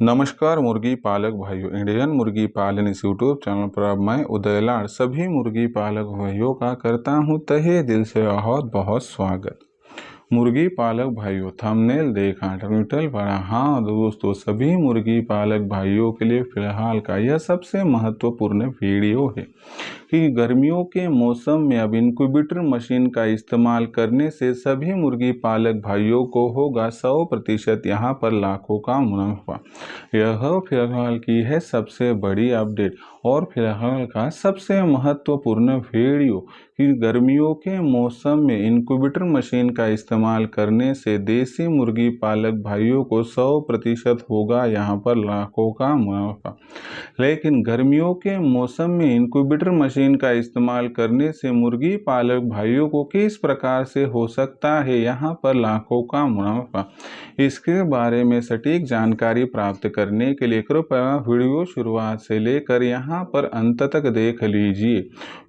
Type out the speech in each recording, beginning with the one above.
नमस्कार मुर्गी पालक भाइयों, इंडियन मुर्गी पालन इस यूट्यूब चैनल पर अब मैं उदयलाल सभी मुर्गी पालक भाइयों का करता हूं तहे दिल से बहुत बहुत स्वागत। मुर्गी पालक भाइयों, थंबनेल देखा, टाइटल पढ़ा। हाँ दोस्तों, सभी मुर्गी पालक भाइयों के लिए फिलहाल का यह सबसे महत्वपूर्ण वीडियो है कि गर्मियों के मौसम में अब इंक्यूबेटर मशीन का इस्तेमाल करने से सभी मुर्गी पालक भाइयों को होगा 100% यहाँ पर लाखों का मुनाफा। यह फिलहाल की है सबसे बड़ी अपडेट और फिलहाल का सबसे महत्वपूर्ण वीडियो कि गर्मियों के मौसम में इंक्यूबेटर मशीन का इस्तेमाल करने से देसी मुर्गी पालक भाइयों को 100% होगा यहाँ पर लाखों का मुनाफा। लेकिन गर्मियों के मौसम में इंक्यूबेटर मशीन का इस्तेमाल करने से मुर्गी पालक भाइयों को किस प्रकार से हो सकता है यहाँ पर लाखों का मुनाफा, इसके बारे में सटीक जानकारी प्राप्त करने के लिए कृपया वीडियो शुरुआत से लेकर यहाँ पर अंत तक देख लीजिए।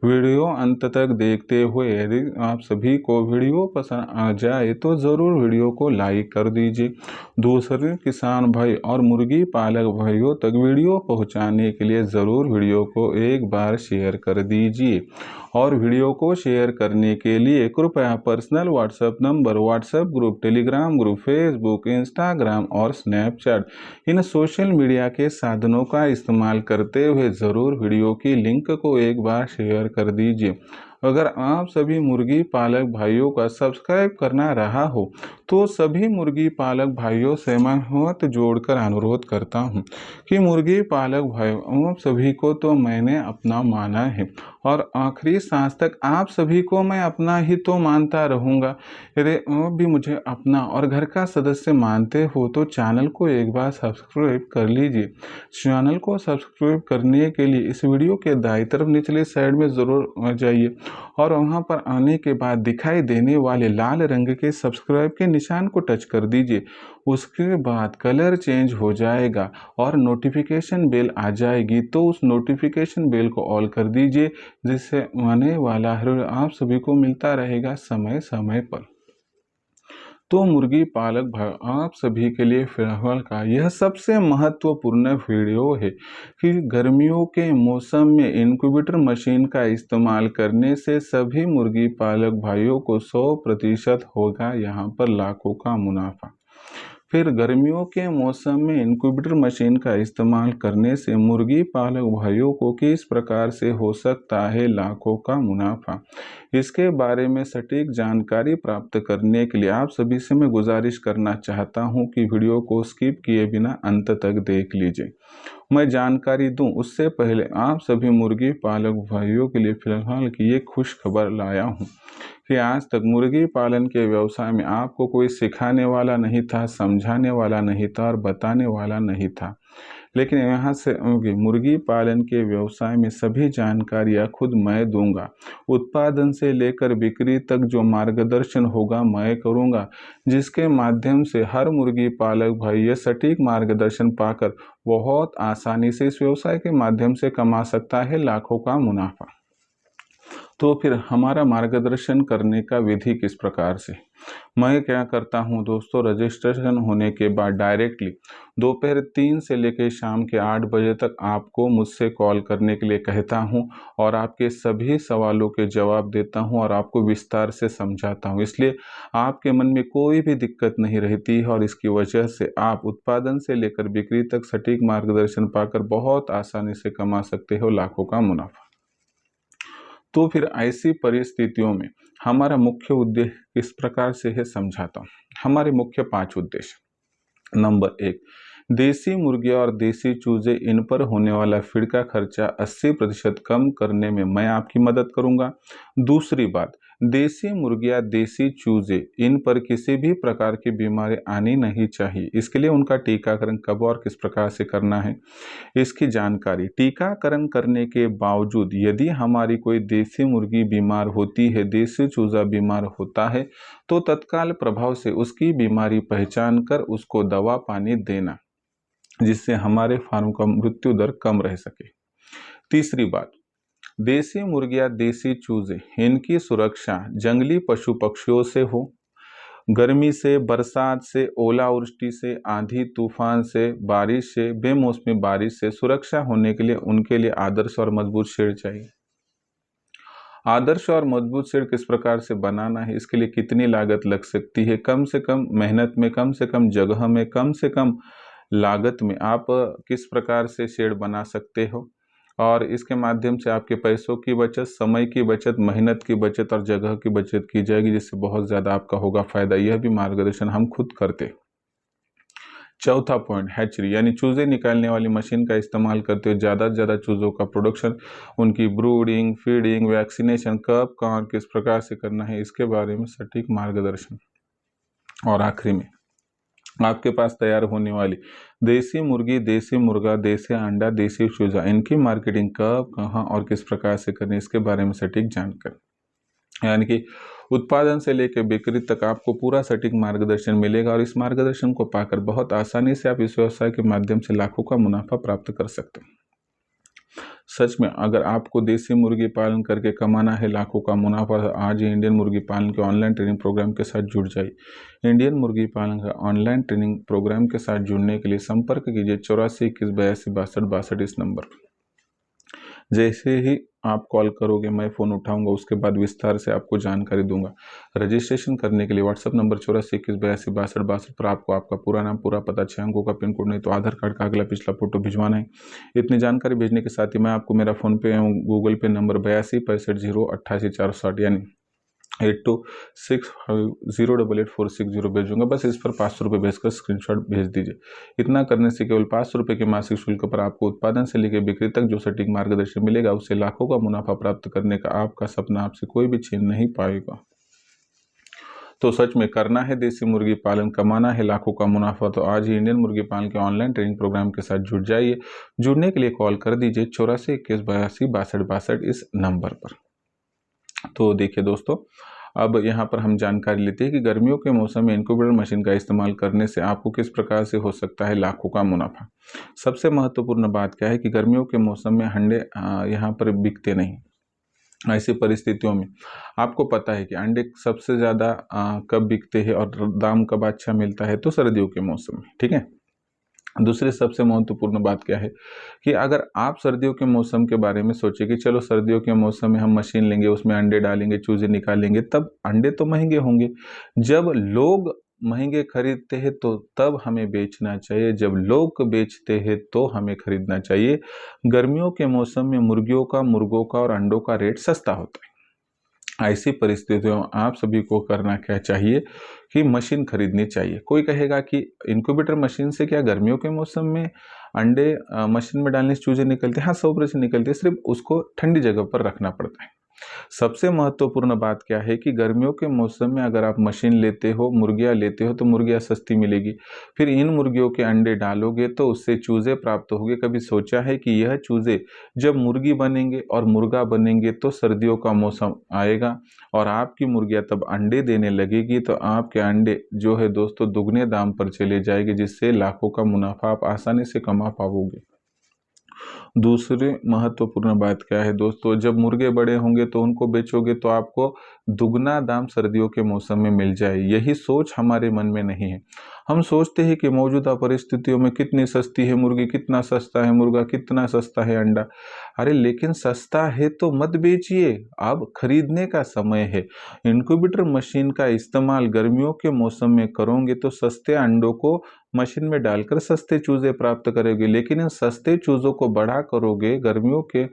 वीडियो अंत तक देखते हुए यदि आप सभी को वीडियो पसंद आ जाए तो ज़रूर वीडियो को लाइक कर दीजिए। दूसरे किसान भाई और मुर्गी पालक भाइयों तक वीडियो पहुंचाने के लिए ज़रूर वीडियो को एक बार शेयर कर दीजिए। और वीडियो को शेयर करने के लिए कृपया personal WhatsApp number, WhatsApp group, Telegram group, Facebook, Instagram और स्नैपचैट इन सोशल मीडिया के साधनों का इस्तेमाल करते हुए ज़रूर वीडियो की लिंक को एक बार शेयर कर दीजिए। अगर आप सभी मुर्गी पालक भाइयों का सब्सक्राइब करना रहा हो तो सभी मुर्गी पालक भाइयों से मैं हाथ जोड़कर अनुरोध करता हूं कि मुर्गी पालक भाइयों आप सभी को तो मैंने अपना माना है और आखिरी सांस तक आप सभी को मैं अपना ही तो मानता रहूँगा। यदि आप भी मुझे अपना और घर का सदस्य मानते हो तो चैनल को एक बार सब्सक्राइब कर लीजिए। चैनल को सब्सक्राइब करने के लिए इस वीडियो के दाईं तरफ निचले साइड में ज़रूर आ जाइए और वहां पर आने के बाद दिखाई देने वाले लाल रंग के सब्सक्राइब के निशान को टच कर दीजिए। उसके बाद कलर चेंज हो जाएगा और नोटिफिकेशन बेल आ जाएगी, तो उस नोटिफिकेशन बेल को ऑल कर दीजिए जिससे आने वाला हर आप सभी को मिलता रहेगा समय समय पर। तो मुर्गी पालक भाई आप सभी के लिए फिलहाल का यह सबसे महत्वपूर्ण वीडियो है कि गर्मियों के मौसम में इंक्यूबेटर मशीन का इस्तेमाल करने से सभी मुर्गी पालक भाइयों को 100% होगा यहाँ पर लाखों का मुनाफा। फिर गर्मियों के मौसम में इंक्यूबेटर मशीन का इस्तेमाल करने से मुर्गी पालक भाइयों को किस प्रकार से हो सकता है लाखों का मुनाफा, इसके बारे में सटीक जानकारी प्राप्त करने के लिए आप सभी से मैं गुजारिश करना चाहता हूं कि वीडियो को स्किप किए बिना अंत तक देख लीजिए। मैं जानकारी दूं उससे पहले आप सभी मुर्गी पालक भाइयों के लिए फिलहाल की ये खुश खबर लाया हूं कि आज तक मुर्गी पालन के व्यवसाय में आपको कोई सिखाने वाला नहीं था, समझाने वाला नहीं था और बताने वाला नहीं था। लेकिन यहाँ से मुर्गी पालन के व्यवसाय में सभी जानकारियाँ खुद मैं दूंगा। उत्पादन से लेकर बिक्री तक जो मार्गदर्शन होगा मैं करूंगा, जिसके माध्यम से हर मुर्गी पालक भाई ये सटीक मार्गदर्शन पाकर बहुत आसानी से इस व्यवसाय के माध्यम से कमा सकता है लाखों का मुनाफा। तो फिर हमारा मार्गदर्शन करने का विधि किस प्रकार से, मैं क्या करता हूं दोस्तों, रजिस्ट्रेशन होने के बाद डायरेक्टली दोपहर 3 से लेकर शाम के 8 बजे तक आपको मुझसे कॉल करने के लिए कहता हूं और आपके सभी सवालों के जवाब देता हूं और आपको विस्तार से समझाता हूं। इसलिए आपके मन में कोई भी दिक्कत नहीं रहती है और इसकी वजह से आप उत्पादन से लेकर बिक्री तक सटीक मार्गदर्शन पाकर बहुत आसानी से कमा सकते हो लाखों का मुनाफा। तो फिर ऐसी परिस्थितियों में हमारा मुख्य उद्देश्य किस प्रकार से है समझाता हूँ। हमारे मुख्य 5 उद्देश्य। नंबर 1, देसी मुर्गियां और देसी चूजे इन पर होने वाला फीड का खर्चा 80% कम करने में मैं आपकी मदद करूंगा। दूसरी बात, देसी मुर्गियां देसी चूजे इन पर किसी भी प्रकार की बीमारी आनी नहीं चाहिए, इसके लिए उनका टीकाकरण कब और किस प्रकार से करना है इसकी जानकारी। टीकाकरण करने के बावजूद यदि हमारी कोई देसी मुर्गी बीमार होती है, देसी चूजा बीमार होता है, तो तत्काल प्रभाव से उसकी बीमारी पहचान कर उसको दवा पानी देना, जिससे हमारे फार्म का मृत्यु दर कम रह सके। तीसरी बात, देसी मुर्गियां देसी चूजे इनकी सुरक्षा जंगली पशु पक्षियों से हो, गर्मी से, बरसात से, ओलावृष्टि से, आंधी तूफान से, बारिश से, बेमौसमी बारिश से सुरक्षा होने के लिए उनके लिए आदर्श और मजबूत शेड चाहिए। आदर्श और मजबूत शेड किस प्रकार से बनाना है, इसके लिए कितनी लागत लग सकती है, कम से कम मेहनत में, कम से कम जगह में, कम से कम लागत में आप किस प्रकार से शेड बना सकते हो, और इसके माध्यम से आपके पैसों की बचत, समय की बचत, मेहनत की बचत और जगह की बचत की जाएगी, जिससे बहुत ज़्यादा आपका होगा फायदा। यह भी मार्गदर्शन हम खुद करते। चौथा पॉइंट, हैचरी यानी चूजे निकालने वाली मशीन का इस्तेमाल करते हुए ज़्यादा से ज़्यादा चूज़ों का प्रोडक्शन, उनकी ब्रूडिंग, फीडिंग, वैक्सीनेशन कब, कहाँ, किस प्रकार से करना है, इसके बारे में सटीक मार्गदर्शन। और आखिरी में आपके पास तैयार होने वाली देसी मुर्गी, देसी मुर्गा, देसी अंडा, देसी चूजा, इनकी मार्केटिंग कब, कहाँ और किस प्रकार से करनी, इसके बारे में सटीक जानकारी, यानी कि उत्पादन से लेकर बिक्री तक आपको पूरा सटीक मार्गदर्शन मिलेगा। और इस मार्गदर्शन को पाकर बहुत आसानी से आप इस व्यवसाय के माध्यम से लाखों का मुनाफा प्राप्त कर सकते हैं। सच में अगर आपको देसी मुर्गी पालन करके कमाना है लाखों का मुनाफा, तो आज ही इंडियन मुर्गी पालन के ऑनलाइन ट्रेनिंग प्रोग्राम के साथ जुड़ जाइए। इंडियन मुर्गी पालन का ऑनलाइन ट्रेनिंग प्रोग्राम के साथ जुड़ने के लिए संपर्क कीजिए 84 21 82 62 62 इस नंबर पर। जैसे ही आप कॉल करोगे मैं फ़ोन उठाऊंगा, उसके बाद विस्तार से आपको जानकारी दूंगा। रजिस्ट्रेशन करने के लिए व्हाट्सअप नंबर 84 21 82 62 62 पर आपको आपका पूरा नाम, पूरा पता, 6 अंकों का पिन कोड नहीं तो आधार कार्ड का अगला पिछला फोटो भिजवाना है। इतनी जानकारी भेजने के साथ ही मैं आपको मेरा फ़ोनपे एवं गूगल पे नंबर 82 65 0 88 460 यानी 82608846 भेजूंगा। बस इस पर 500 रुपये भेजकर स्क्रीनशॉट भेज दीजिए। इतना करने से केवल 500 रुपये के मासिक शुल्क पर आपको उत्पादन से लेकर बिक्री तक जो सटीक मार्गदर्शन मिलेगा, उससे लाखों का मुनाफा प्राप्त करने का आपका सपना आपसे कोई भी छीन नहीं पाएगा। तो सच में करना है देसी मुर्गी पालन, कमाना है लाखों का मुनाफा, तो आज ही इंडियन मुर्गी पालन के ऑनलाइन ट्रेनिंग प्रोग्राम के साथ जुड़ जाइए। जुड़ने के लिए कॉल कर दीजिए 84 21 82 62 62 इस नंबर पर। तो देखिए दोस्तों, अब यहाँ पर हम जानकारी लेते हैं कि गर्मियों के मौसम में इनक्यूबेटर मशीन का इस्तेमाल करने से आपको किस प्रकार से हो सकता है लाखों का मुनाफा। सबसे महत्वपूर्ण बात क्या है कि गर्मियों के मौसम में अंडे यहाँ पर बिकते नहीं। ऐसी परिस्थितियों में आपको पता है कि अंडे सबसे ज़्यादा कब बिकते हैं और दाम कब अच्छा मिलता है, तो सर्दियों के मौसम में, ठीक है। दूसरी सबसे महत्वपूर्ण बात क्या है कि अगर आप सर्दियों के मौसम के बारे में सोचें कि चलो सर्दियों के मौसम में हम मशीन लेंगे, उसमें अंडे डालेंगे, चूजे निकालेंगे, तब अंडे तो महंगे होंगे। जब लोग महंगे खरीदते हैं तो तब हमें बेचना चाहिए, जब लोग बेचते हैं तो हमें खरीदना चाहिए। गर्मियों के मौसम में मुर्गियों का, मुर्गों का और अंडों का रेट सस्ता होता है। ऐसी परिस्थितियों में आप सभी को करना क्या चाहिए कि मशीन खरीदनी चाहिए। कोई कहेगा कि इनक्यूबेटर मशीन से क्या गर्मियों के मौसम में अंडे मशीन में डालने से चूजे निकलते हैं? हाँ, 100% निकलते हैं, सिर्फ उसको ठंडी जगह पर रखना पड़ता है। सबसे महत्वपूर्ण बात क्या है कि गर्मियों के मौसम में अगर आप मशीन लेते हो, मुर्गियाँ लेते हो, तो मुर्गियाँ सस्ती मिलेगी। फिर इन मुर्गियों के अंडे डालोगे तो उससे चूजे प्राप्त होंगे। कभी सोचा है कि यह चूजे जब मुर्गी बनेंगे और मुर्गा बनेंगे तो सर्दियों का मौसम आएगा और आपकी मुर्गियाँ तब अंडे देने लगेगी, तो आपके अंडे जो है दोस्तों दुगने दाम पर चले जाएंगे, जिससे लाखों का मुनाफा आप आसानी से कमा पाओगे। दूसरी महत्वपूर्ण बात क्या है दोस्तों, जब मुर्गे बड़े होंगे तो उनको बेचोगे तो आपको दुगना दाम सर्दियों के मौसम में मिल जाए। यही सोच हमारे मन में नहीं है। हम सोचते हैं कि मौजूदा परिस्थितियों में कितनी सस्ती है मुर्गी, कितना सस्ता है मुर्गा, कितना सस्ता है अंडा। अरे लेकिन सस्ता है तो मत बेचिए, अब खरीदने का समय है। इनक्यूबेटर मशीन का इस्तेमाल गर्मियों के मौसम में करोगे तो सस्ते अंडों को मशीन में डालकर सस्ते चूजे प्राप्त करोगे, लेकिन इन सस्ते चूजों को बड़ा करोगे गर्मियों के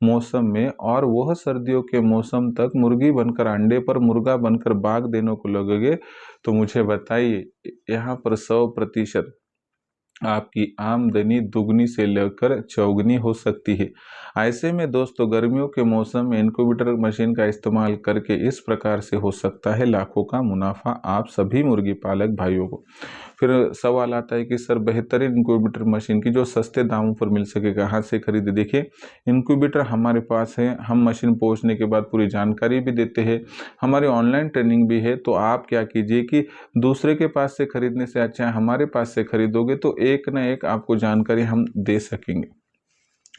मौसम में और वह सर्दियों के मौसम तक मुर्गी बनकर अंडे पर, मुर्गा बनकर बाग देने को लगोगे, तो मुझे बताइए यहाँ पर 100% आपकी आमदनी दुगनी से लेकर चौगुनी हो सकती है। ऐसे में दोस्तों गर्मियों के मौसम में इनक्यूबेटर मशीन का इस्तेमाल करके इस प्रकार से हो सकता है लाखों का मुनाफा आप सभी मुर्गी पालक भाइयों को। फिर सवाल आता है कि सर बेहतरीन इनक्यूबेटर मशीन की जो सस्ते दामों पर मिल सके कहाँ से खरीदे। देखिए इनक्यूबेटर हमारे पास है, हम मशीन पहुँचने के बाद पूरी जानकारी भी देते हैं, हमारी ऑनलाइन ट्रेनिंग भी है। तो आप क्या कीजिए कि दूसरे के पास से खरीदने से अच्छा है हमारे पास से खरीदोगे तो एक न एक आपको जानकारी हम दे सकेंगे।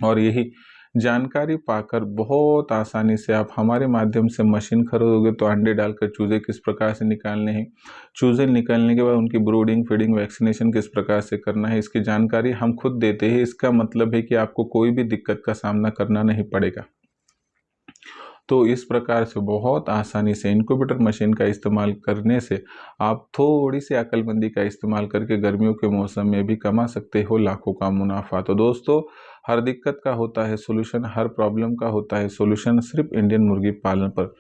और यही जानकारी पाकर बहुत आसानी से आप हमारे माध्यम से मशीन खरीदोगे तो अंडे डालकर चूजे किस प्रकार से निकालने हैं, चूजे निकालने के बाद उनकी ब्रूडिंग, फीडिंग, वैक्सीनेशन किस प्रकार से करना है, इसकी जानकारी हम खुद देते हैं। इसका मतलब है कि आपको कोई भी दिक्कत का सामना करना नहीं पड़ेगा। तो इस प्रकार से बहुत आसानी से इनक्यूबेटर मशीन का इस्तेमाल करने से आप थोड़ी सी अक्लमंदी का इस्तेमाल करके गर्मियों के मौसम में भी कमा सकते हो लाखों का मुनाफा। तो दोस्तों, हर दिक्कत का होता है सोल्यूशन, हर प्रॉब्लम का होता है सोल्यूशन सिर्फ इंडियन मुर्गी पालन पर।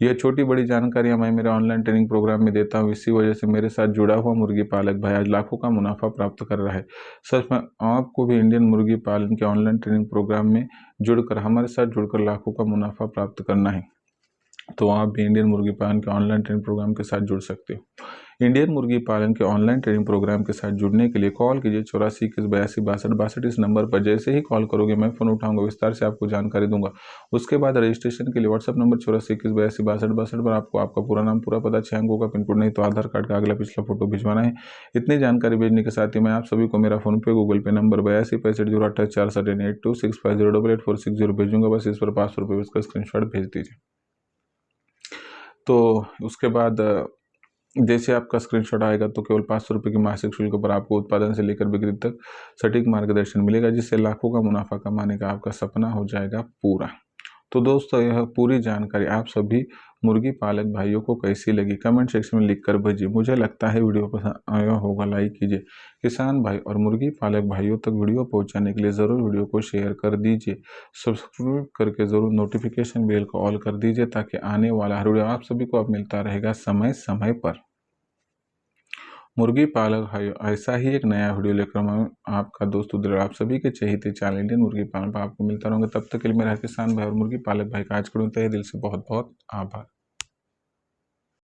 यह छोटी बड़ी जानकारियां मैं मेरे ऑनलाइन ट्रेनिंग प्रोग्राम में देता हूं। इसी वजह से मेरे साथ जुड़ा हुआ मुर्गी पालक भाई आज लाखों का मुनाफा प्राप्त कर रहा है। सच में आपको भी इंडियन मुर्गी पालन के ऑनलाइन ट्रेनिंग प्रोग्राम में जुड़कर, हमारे साथ जुड़कर लाखों का मुनाफा प्राप्त करना है तो आप भी इंडियन मुर्गी पालन के ऑनलाइन ट्रेनिंग प्रोग्राम के साथ जुड़ सकते हो। इंडियन मुर्गी पालन के ऑनलाइन ट्रेनिंग प्रोग्राम के साथ जुड़ने के लिए कॉल कीजिए 84 21 82 62 62। इस नंबर पर जैसे ही कॉल करोगे मैं फ़ोन उठाऊंगा, विस्तार से आपको जानकारी दूंगा। उसके बाद रजिस्ट्रेशन के लिए व्हाट्सअप नंबर 84 21 82 62 62 पर आपको आपका पूरा नाम, पूरा पता, 6 अंकों का पिन कोड नहीं तो आधार कार्ड का अगला पिछला फोटो भिजवाना है। इतनी जानकारी भेजने के साथ ही मैं आप सभी को मेरा फोनपे, गूगल पे नंबर 82 65 028 4 7 8 2 6 5 0 8 4 6 0 भेजूंगा। बस इस पर 500 रुपये का स्क्रीनशॉट भेज दीजिए। तो उसके बाद जैसे आपका स्क्रीनशॉट आएगा तो केवल 500 रुपये की मासिक शुल्क पर आपको उत्पादन से लेकर बिक्री तक सटीक मार्गदर्शन मिलेगा, जिससे लाखों का मुनाफा कमाने का आपका सपना हो जाएगा पूरा। तो दोस्तों, यह पूरी जानकारी आप सभी मुर्गी पालक भाइयों को कैसी लगी कमेंट सेक्शन में लिखकर भेजिए। मुझे लगता है वीडियो पसंद आया होगा, लाइक कीजिए। किसान भाई और मुर्गी पालक भाइयों तक वीडियो पहुंचाने के लिए ज़रूर वीडियो को शेयर कर दीजिए। सब्सक्राइब करके ज़रूर नोटिफिकेशन बेल को ऑल कर दीजिए ताकि आने वाला हर वीडियो आप सभी को अब मिलता रहेगा समय समय पर। मुर्गी पालक भाई ऐसा ही एक नया वीडियो लेकर मैं आपका दोस्त उधर आप सभी के चहेते चैनल इंडियन मुर्गी पालन पर आपको मिलता रहूँगा। तब तक के लिए मेरा किसान भाई और मुर्गी पालक भाई का आज करूँ तहे दिल से बहुत बहुत आभार।